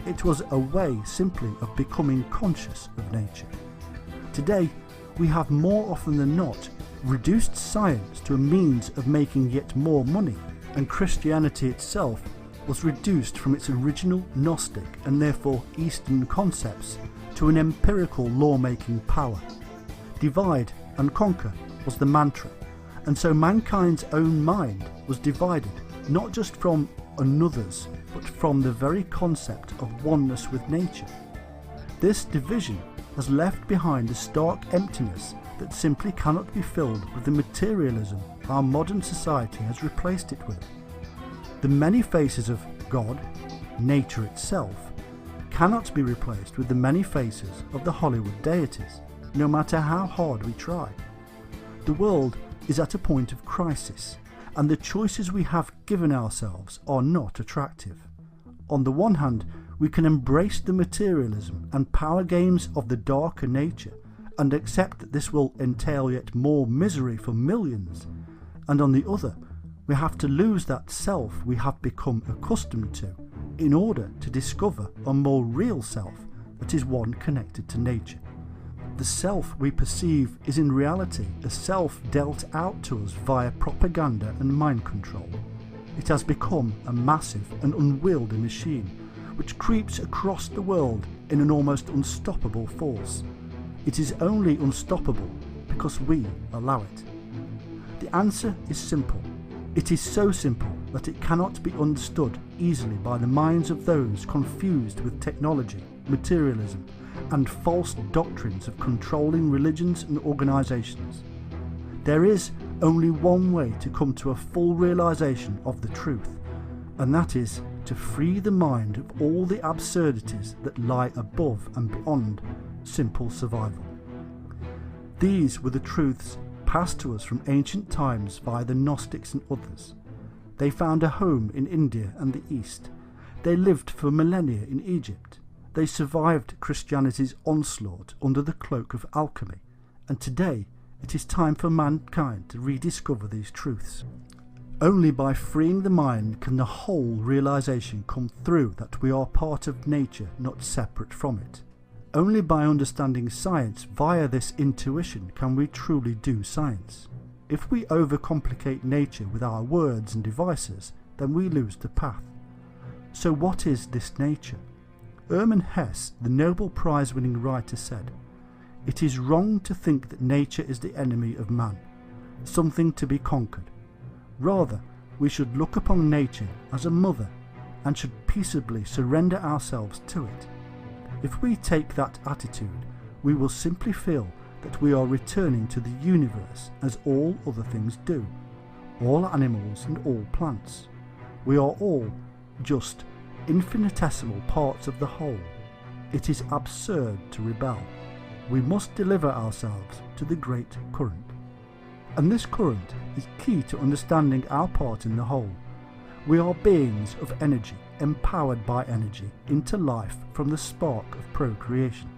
Speaker 1: It was a way simply of becoming conscious of nature. Today, we have more often than not reduced science to a means of making yet more money, and Christianity itself was reduced from its original Gnostic and therefore Eastern concepts to an empirical law-making power. Divide and conquer was the mantra, and so mankind's own mind was divided not just from another's, but from the very concept of oneness with nature. This division has left behind a stark emptiness that simply cannot be filled with the materialism our modern society has replaced it with. The many faces of God, nature itself, cannot be replaced with the many faces of the Hollywood deities, no matter how hard we try. The world is at a point of crisis, and the choices we have given ourselves are not attractive. On the one hand, we can embrace the materialism and power games of the darker nature and accept that this will entail yet more misery for millions, and on the other, we have to lose that self we have become accustomed to in order to discover a more real self that is one connected to nature. The self we perceive is in reality a self dealt out to us via propaganda and mind control. It has become a massive and unwieldy machine which creeps across the world in an almost unstoppable force. It is only unstoppable because we allow it. The answer is simple. It is so simple that it cannot be understood easily by the minds of those confused with technology, materialism, and false doctrines of controlling religions and organisations. There is only one way to come to a full realisation of the truth, and that is to free the mind of all the absurdities that lie above and beyond simple survival. These were the truths passed to us from ancient times via the Gnostics and others. They found a home in India and the East. They lived for millennia in Egypt. They survived Christianity's onslaught under the cloak of alchemy, and today it is time for mankind to rediscover these truths. Only by freeing the mind can the whole realization come through that we are part of nature, not separate from it. Only by understanding science via this intuition can we truly do science. If we overcomplicate nature with our words and devices, then we lose the path. So what is this nature? Hermann Hesse, the Nobel Prize-winning writer, said, "It is wrong to think that nature is the enemy of man, something to be conquered. Rather, we should look upon nature as a mother and should peaceably surrender ourselves to it. If we take that attitude, we will simply feel that we are returning to the universe as all other things do, all animals and all plants. We are all just infinitesimal parts of the whole. It is absurd to rebel. We must deliver ourselves to the great current." And this current is key to understanding our part in the whole. We are beings of energy, empowered by energy into life from the spark of procreation,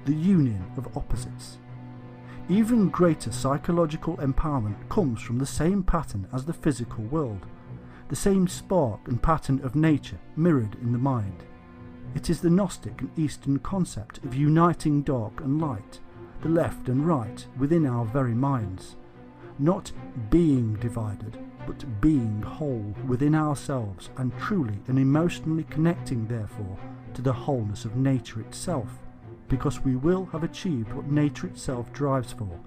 Speaker 1: the union of opposites. Even greater psychological empowerment comes from the same pattern as the physical world, the same spark and pattern of nature mirrored in the mind. It is the Gnostic and Eastern concept of uniting dark and light, the left and right within our very minds. Not being divided, but being whole within ourselves and truly and emotionally connecting therefore to the wholeness of nature itself, because we will have achieved what nature itself drives for: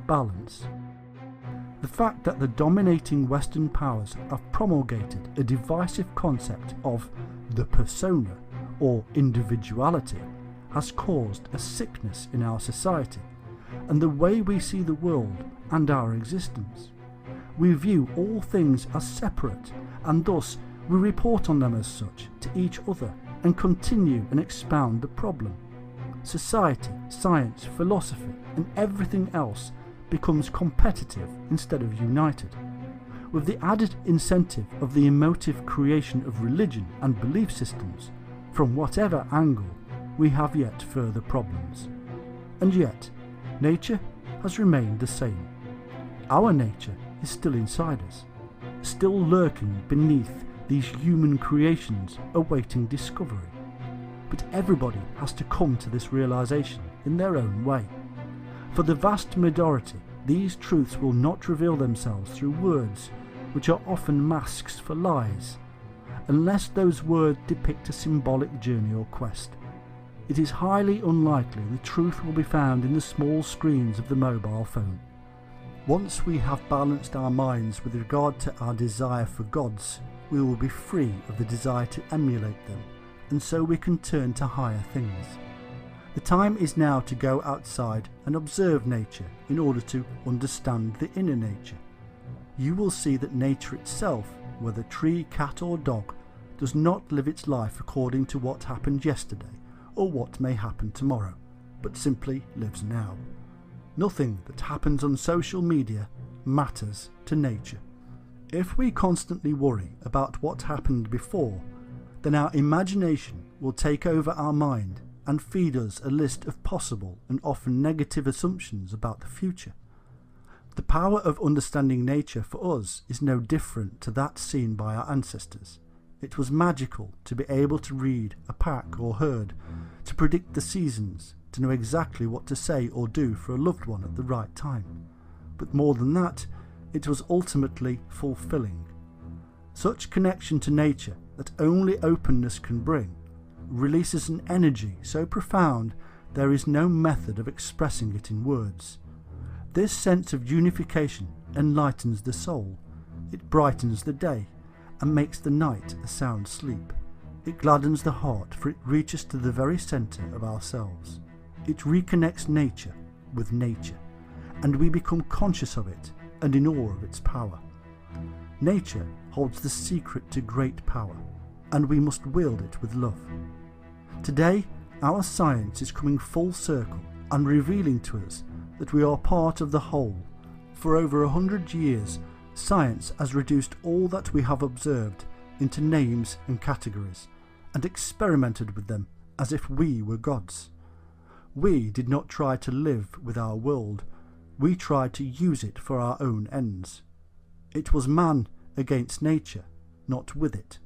Speaker 1: balance. The fact that the dominating Western powers have promulgated a divisive concept of the persona or individuality has caused a sickness in our society and the way we see the world and our existence. We view all things as separate, and thus we report on them as such to each other and continue and expound the problem. Society, science, philosophy, and everything else becomes competitive instead of united. With the added incentive of the emotive creation of religion and belief systems, From whatever angle, we have yet further problems. And yet, nature has remained the same. Our nature is still inside us, still lurking beneath these human creations awaiting discovery. But everybody has to come to this realization in their own way. For the vast majority, these truths will not reveal themselves through words, which are often masks for lies, unless those words depict a symbolic journey or quest. It is highly unlikely the truth will be found in the small screens of the mobile phone. Once we have balanced our minds with regard to our desire for gods, we will be free of the desire to emulate them, and so we can turn to higher things. The time is now to go outside and observe nature in order to understand the inner nature. You will see that nature itself, whether tree, cat or dog, does not live its life according to what happened yesterday or what may happen tomorrow, but simply lives now. Nothing that happens on social media matters to nature. If we constantly worry about what happened before, then our imagination will take over our mind and feed us a list of possible and often negative assumptions about the future. The power of understanding nature for us is no different to that seen by our ancestors. It was magical to be able to read a pack or herd, to predict the seasons, to know exactly what to say or do for a loved one at the right time. But more than that, it was ultimately fulfilling. Such connection to nature that only openness can bring releases an energy so profound there is no method of expressing it in words. This sense of unification enlightens the soul, it brightens the day, and makes the night a sound sleep. It gladdens the heart, for it reaches to the very centre of ourselves. It reconnects nature with nature, and we become conscious of it and in awe of its power. Nature holds the secret to great power, and we must wield it with love. Today, our science is coming full circle and revealing to us that we are part of the whole. For over 100 years, science has reduced all that we have observed into names and categories, and experimented with them as if we were gods. We did not try to live with our world, we tried to use it for our own ends. It was man against nature, not with it.